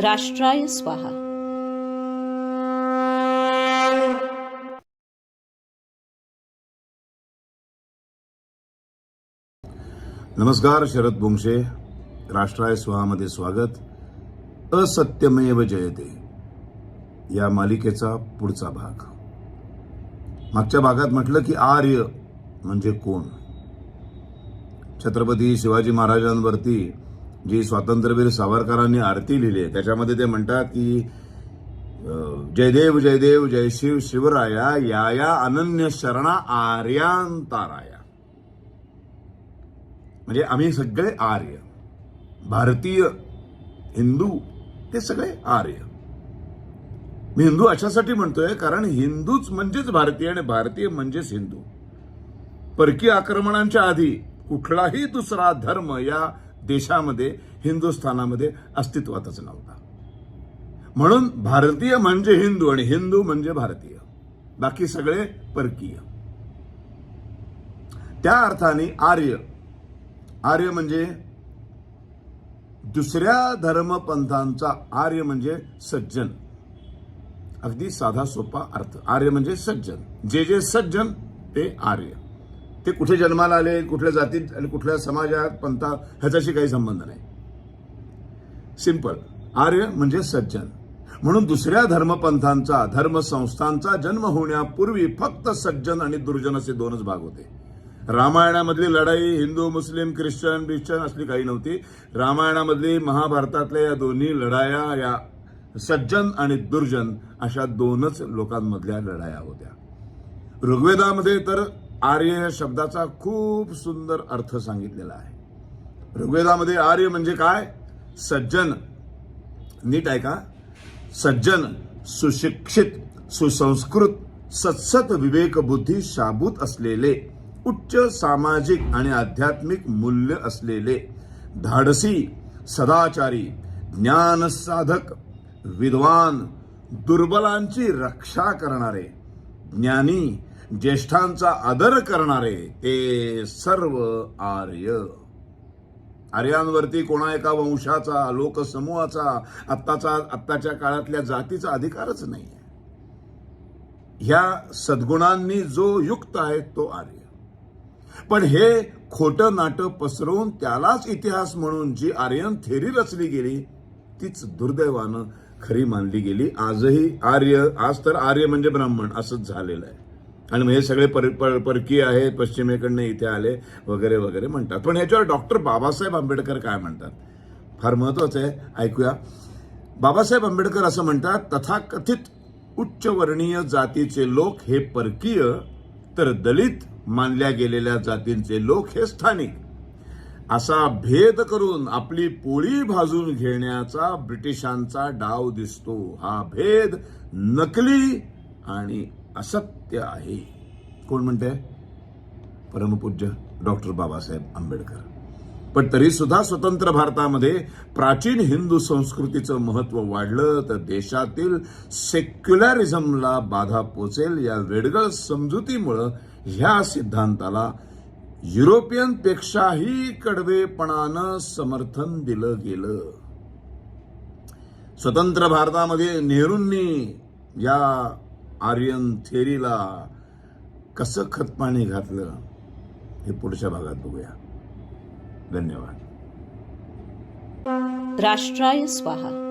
राष्ट्राय स्वाहा. नमस्कार. शरद बोंगशे, राष्ट्राय स्वाहामध्ये स्वागत. असत्यमेव जयते या मालिकेचा पुढचा भाग. मागच्या भागात म्हटलं की आर्य म्हणजे कोण. छत्रपती शिवाजी महाराजांवरती जी स्वातंत्र्यवीर सावरकरांनी आरती लिहिली आहे त्याच्यामध्ये ते म्हणतात की जयदेव जयदेव जय शिव शिवराया या अनन्य शरणा आर्यांताराया. म्हणजे आम्ही सगळे आर्य, भारतीय हिंदू ते सगळे आर्य. मी हिंदू अशासाठी म्हणतोय कारण हिंदूच म्हणजेच भारतीय आणि भारतीय म्हणजेच हिंदू. परकीय आक्रमणांच्या आधी कुठलाही दुसरा धर्म या देशामध्ये हिंदुस्थानामध्ये अस्तित्वातच नव्हता. म्हणून भारतीय म्हणजे हिंदू आणि हिंदू म्हणजे भारतीय, बाकी सगळे परकीय. त्या अर्थाने आर्य म्हणजे दुसऱ्या धर्मपंथांचा. आर्य म्हणजे सज्जन. अगदी साधा सोपा अर्थ. आर्य म्हणजे सज्जन. जे सज्जन ते आर्य. ते कुठे जन्माला आले, कुठल्या जातीत आणि कुठल्या समाजात, पंथात, ह्याच्याशी काही संबंध नाही. सिंपल. आर्य म्हणजे सज्जन. म्हणून दुसऱ्या धर्मपंथांचा, धर्मसंस्थांचा जन्म होण्यापूर्वी फक्त सज्जन आणि दुर्जन असे दोनच भाग होते. रामायणामधली लढाई हिंदू मुस्लिम ख्रिश्चन असली काही नव्हती. रामायणामधली महाभारतातल्या या दोन्ही लढाया या सज्जन आणि दुर्जन अशा दोनच लोकांमधल्या लढाया होत्या. ऋग्वेदामध्ये तर आर्य शब्दाचा खूप सुंदर अर्थ सांगितलेला आहे. ऋग्वेदामध्ये आर्य म्हणजे काय? सज्जन. नीट ऐका. सज्जन, सुशिक्षित, सुसंस्कृत, सत्सत विवेकबुद्धी शाबूत असलेले, उच्च सामाजिक आणि आध्यात्मिक मूल्य असलेले, धाडसी, सदाचारी, ज्ञानसाधक, विद्वान, दुर्बलांची रक्षा करणारे, ज्ञानी, ज्येष्ठांचा आदर करणारे ते सर्व आर्य. आर्यांवरती कोणा एका वंशाचा, लोकसमूहाचा, आत्ताच्या काळातल्या जातीचा अधिकारच नाही आहे. ह्या सद्गुणांनी जो युक्त आहे तो आर्य. पण हे खोटं नाटं पसरवून त्यालाच इतिहास म्हणून जी आर्यन थेरी रचली गेली तीच दुर्दैवानं खरी मानली गेली. आजही आज तर आर्य म्हणजे ब्राह्मण असंच झालेलं आहे. आणि हे सगळे परकीय आहेत, पश्चिमेकडनं इथे आले वगैरे वगैरे म्हणतात. पण ह्याच्यावर डॉक्टर बाबासाहेब आंबेडकर काय म्हणतात फार महत्वाचं आहे, ऐकूया. बाबासाहेब आंबेडकर असं म्हणतात, तथाकथित उच्चवर्णीय जातीचे लोक हे परकीय, तर दलित मानल्या गेलेल्या जातींचे लोक हे स्थानिक. असा भेद करून आपली पोळी भाजून घेण्याचा ब्रिटिशांचा डाव दिसतो. हा भेद नकली आणि असत्य आहे. कोण म्हणते? परमपूज्य डॉक्टर बाबासाहेब आंबेडकर. पण तरी सुद्धा स्वतंत्र भारतामध्ये प्राचीन हिंदू संस्कृतीचं महत्व वाढलं तर देशातील सेक्युलरिझमला बाधा पोचेल या वेडगळ समजुतीमुळं ह्या सिद्धांताला युरोपियन पेक्षाही कडवेपणानं समर्थन दिलं गेलं. स्वतंत्र भारतामध्ये नेहरूंनी या आर्यन थेरीला कसं खतपाणी घातलं हे पुढच्या भागात बघूया. धन्यवाद. राष्ट्राय स्वाहा.